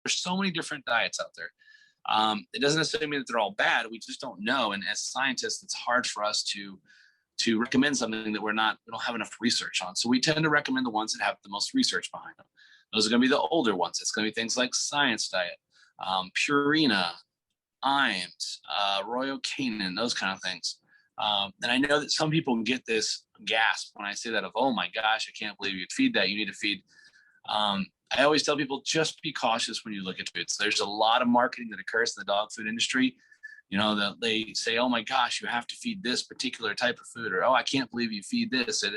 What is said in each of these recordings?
there's so many different diets out there. It doesn't necessarily mean that they're all bad. We just don't know. And as scientists, it's hard for us to recommend something that we don't have enough research on. So we tend to recommend the ones that have the most research behind them. Those are going to be the older ones. It's going to be things like Science Diet, Purina, Iams, Royal Canin, those kind of things. And I know that some people get this gasp when I say that of, oh my gosh, I can't believe you'd feed that. You need to feed. I always tell people, just be cautious when you look at foods. There's a lot of marketing that occurs in the dog food industry. You know, that they say, oh my gosh, you have to feed this particular type of food, or, oh, I can't believe you feed this. It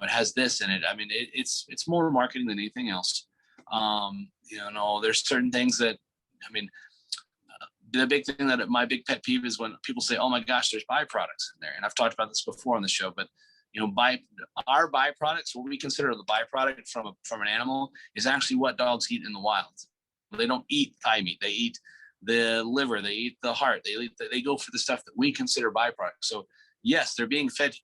has this in it. I mean, it's more marketing than anything else. There's certain things that, the big thing that my big pet peeve is when people say, oh my gosh, there's byproducts in there. And I've talked about this before on the show, but our byproducts, what we consider the byproduct from an animal, is actually what dogs eat in the wild. They don't eat thigh meat. They eat the liver, they eat the heart, they go for the stuff that we consider byproducts. So yes, they're being fed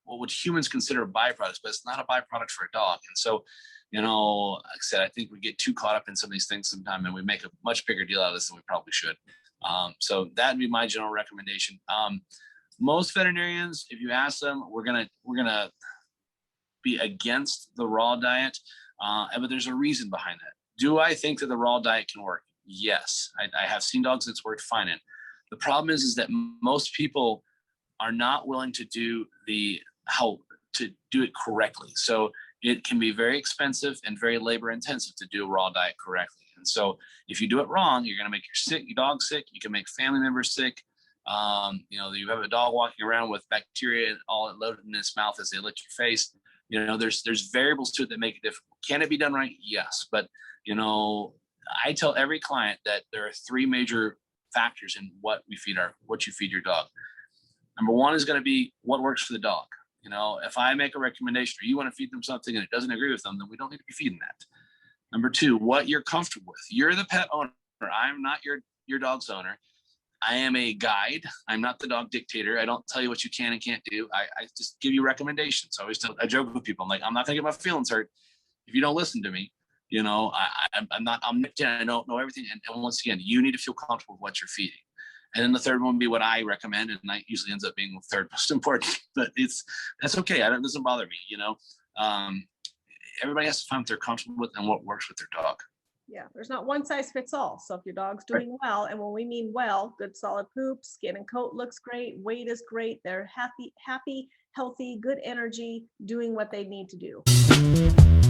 what would humans consider byproducts, but it's not a byproduct for a dog. And so, like I said, I think we get too caught up in some of these things sometimes, and we make a much bigger deal out of this than we probably should. So that'd be my general recommendation. Most veterinarians, if you ask them, we're gonna be against the raw diet, but there's a reason behind that. Do I think that the raw diet can work? Yes, I have seen dogs that's worked fine in. The problem is that most people are not willing to do to do it correctly. So it can be very expensive and very labor intensive to do a raw diet correctly. And so if you do it wrong, you're going to make your dog sick. You can make family members sick. You have a dog walking around with bacteria all loaded in its mouth as they lick your face. There's variables to it that make it difficult. Can it be done right? Yes. But, I tell every client that there are three major factors in what you feed your dog. Number one is going to be what works for the dog. If I make a recommendation or you want to feed them something and it doesn't agree with them, then we don't need to be feeding that. Number two, what you're comfortable with. You're the pet owner. I'm not your dog's owner. I am a guide. I'm not the dog dictator. I don't tell you what you can and can't do. I just give you recommendations. I joke with people. I'm like, I'm not going to get my feelings hurt if you don't listen to me. I'm Nick. I don't know everything. And once again, you need to feel comfortable with what you're feeding. And then the third one would be what I recommend, and that usually ends up being the third most important. But that's okay. It doesn't bother me. Everybody has to find what they're comfortable with and what works with their dog. Yeah, there's not one size fits all. So if your dog's doing well, and when we mean well, good solid poop, skin and coat looks great, weight is great, they're happy, healthy, good energy, doing what they need to do.